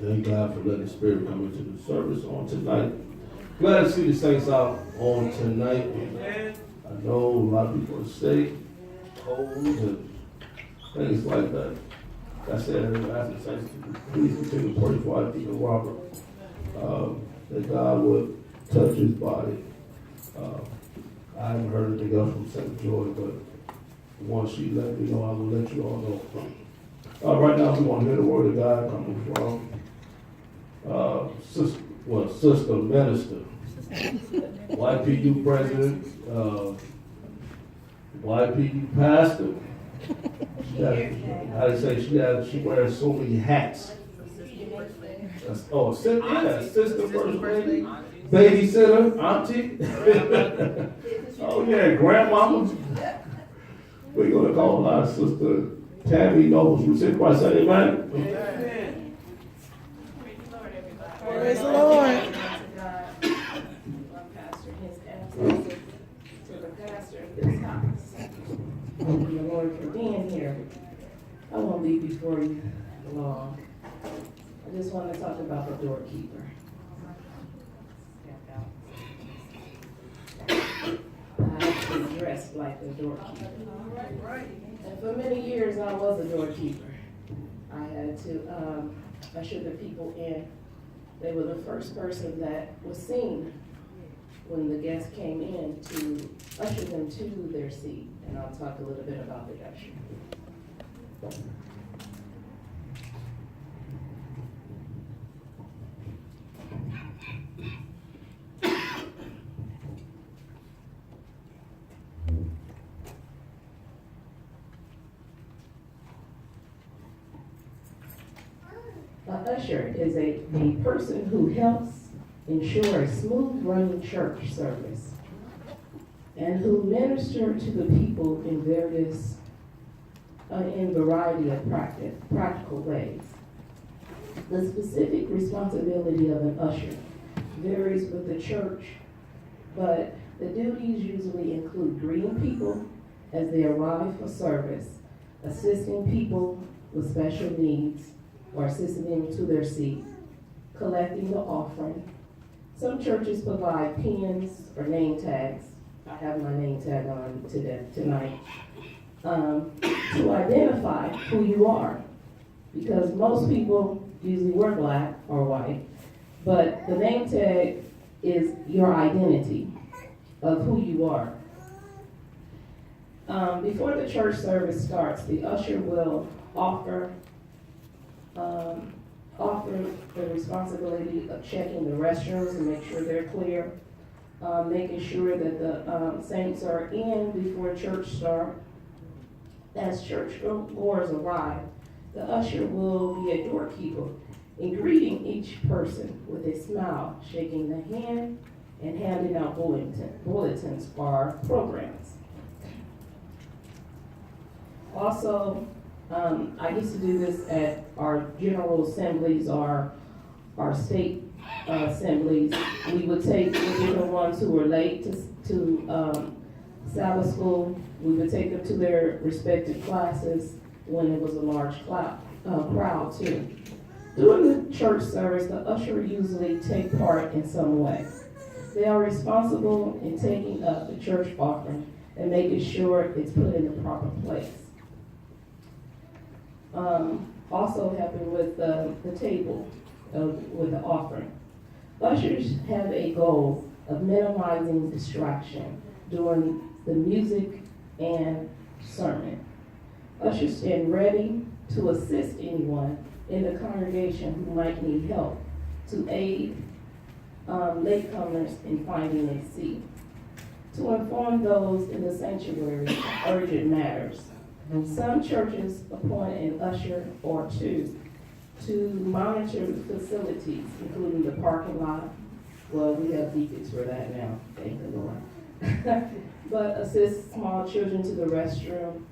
Thank God for letting the Spirit come into the service on tonight. Glad to see the saints out on tonight. I know a lot of people are sick, colds, and things like that. I said, I asked the saints to please continue to pray for our Deacon Robert, that God would touch his body. I haven't heard anything else from St. Joy, but once she let me know, I will let you all know. Right now, we want to hear the word of God coming from Sister Minister, YPU President, YPU Pastor. She wears so many hats. Sister First Lady, babysitter, auntie. Oh yeah, grandmama. We're gonna call our Sister Tammy Nobles. We say Christ, amen. Amen. Praise the Lord. Thank you, Lord, for being here. I won't be before you long. I just want to talk about the doorkeeper. I actually dressed like a doorkeeper. And for many years, I was a doorkeeper. I had to usher the people in. They were the first person that was seen when the guests came in to usher them to their seat. And I'll talk a little bit about the usher. An usher is a person who helps ensure a smooth running church service and who minister to the people in variety of practical ways. The specific responsibility of an usher varies with the church, but the duties usually include greeting people as they arrive for service, assisting people with special needs, or assisting them to their seat, collecting the offering. Some churches provide pins or name tags. I have my name tag on tonight to identify who you are, because most people usually wear black or white, but the name tag is your identity of who you are. Before the church service starts, the usher will offer the responsibility of checking the restrooms and make sure they're clear, making sure that the saints are in before church start. As church goers arrive, the usher will be a doorkeeper in greeting each person with a smile, shaking the hand, and handing out bulletins for our programs. Also, I used to do this at our general assemblies, our state assemblies. We would take the different ones who were late to Sabbath school. We would take them to their respective classes when it was a large crowd too. During the church service, the usher usually take part in some way. They are responsible in taking up the church offering and making sure it's put in the proper place. Also helping with the table, with the offering. Ushers have a goal of minimizing distraction during the music and sermon. Ushers stand ready to assist anyone in the congregation who might need help, to aid latecomers in finding a seat, to inform those in the sanctuary of urgent matters. Some churches appoint an usher or two to monitor the facilities, including the parking lot. Well, we have deacons for that now, thank the Lord. But assist small children to the restroom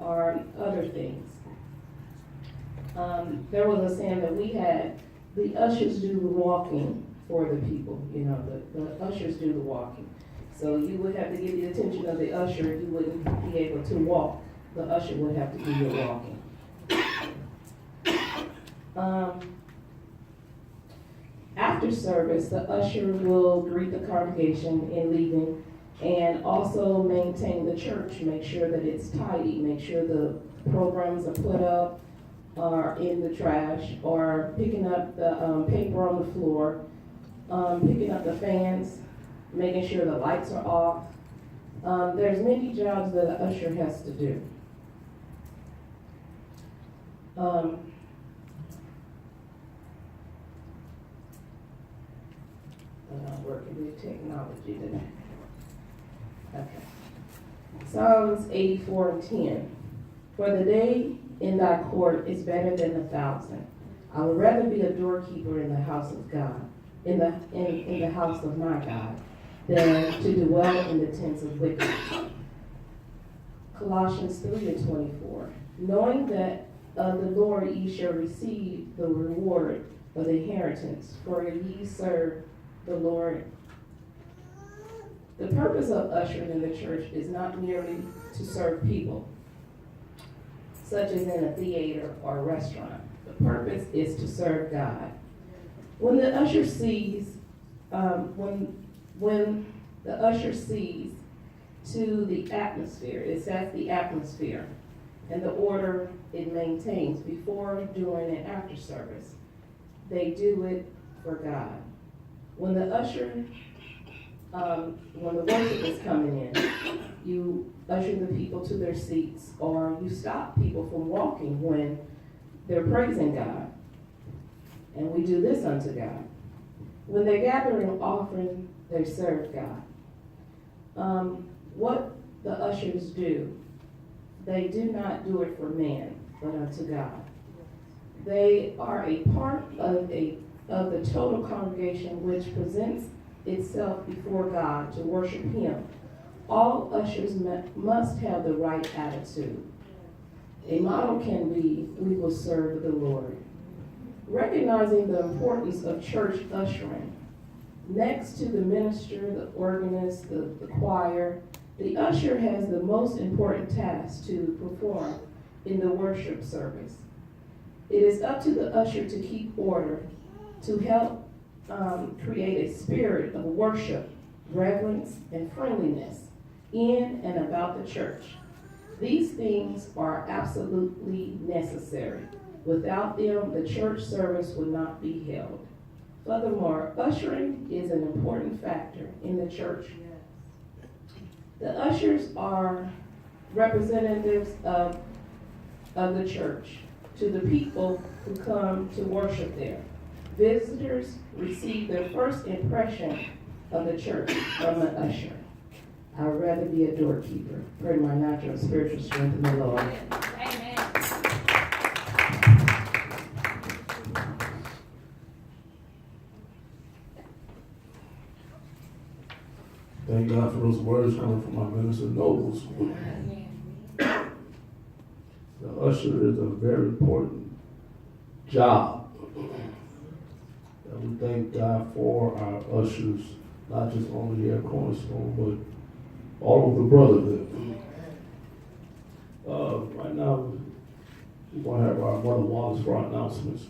or other things. There was a saying that we had, the ushers do the walking for the people. You know, the ushers do the walking. So you would have to get the attention of the usher. You wouldn't be able to walk. The usher would have to do your walking. after service, the usher will greet the congregation in leaving and also maintain the church, make sure that it's tidy, make sure the programs are put up or in the trash, or picking up the paper on the floor, picking up the fans, making sure the lights are off. There's many jobs that an usher has to do. I'm not working with technology today. Okay. Psalms 84:10. For the day in thy court is better than 1,000. I would rather be a doorkeeper in the house of God, in the house of my God, than to dwell in the tents of wicked. Colossians 3:24. Knowing that of the Lord ye shall receive the reward of the inheritance, for ye serve the Lord. The purpose of ushering in the church is not merely to serve people, such as in a theater or a restaurant. The purpose is to serve God. When the usher sees, when the usher sees to the atmosphere, it sets the atmosphere and the order it maintains before, during, and after service. They do it for God. When the usher, when the worship is coming in, you usher the people to their seats, or you stop people from walking when they're praising God. And we do this unto God. When they gather in offering, they serve God. What the ushers do, they do not do it for man, but unto God. They are a part of the total congregation which presents itself before God to worship Him. All ushers must have the right attitude. A motto can be, we will serve the Lord. Recognizing the importance of church ushering, next to the minister, the organist, the choir, the usher has the most important task to perform in the worship service. It is up to the usher to keep order, to help create a spirit of worship, reverence, and friendliness in and about the church. These things are absolutely necessary. Without them, the church service would not be held. Furthermore, ushering is an important factor in the church. The ushers are representatives of the church to the people who come to worship there. Visitors receive their first impression of the church from an usher. I would rather be a doorkeeper. Pray my natural and spiritual strength in the Lord. Amen. Thank God for those words coming from my minister nobles. The usher is a very important job. And we thank God for our ushers, not just only here at Cornerstone, but all over the brotherhood. Right now, we're going to have our Mother Wallace for our announcements.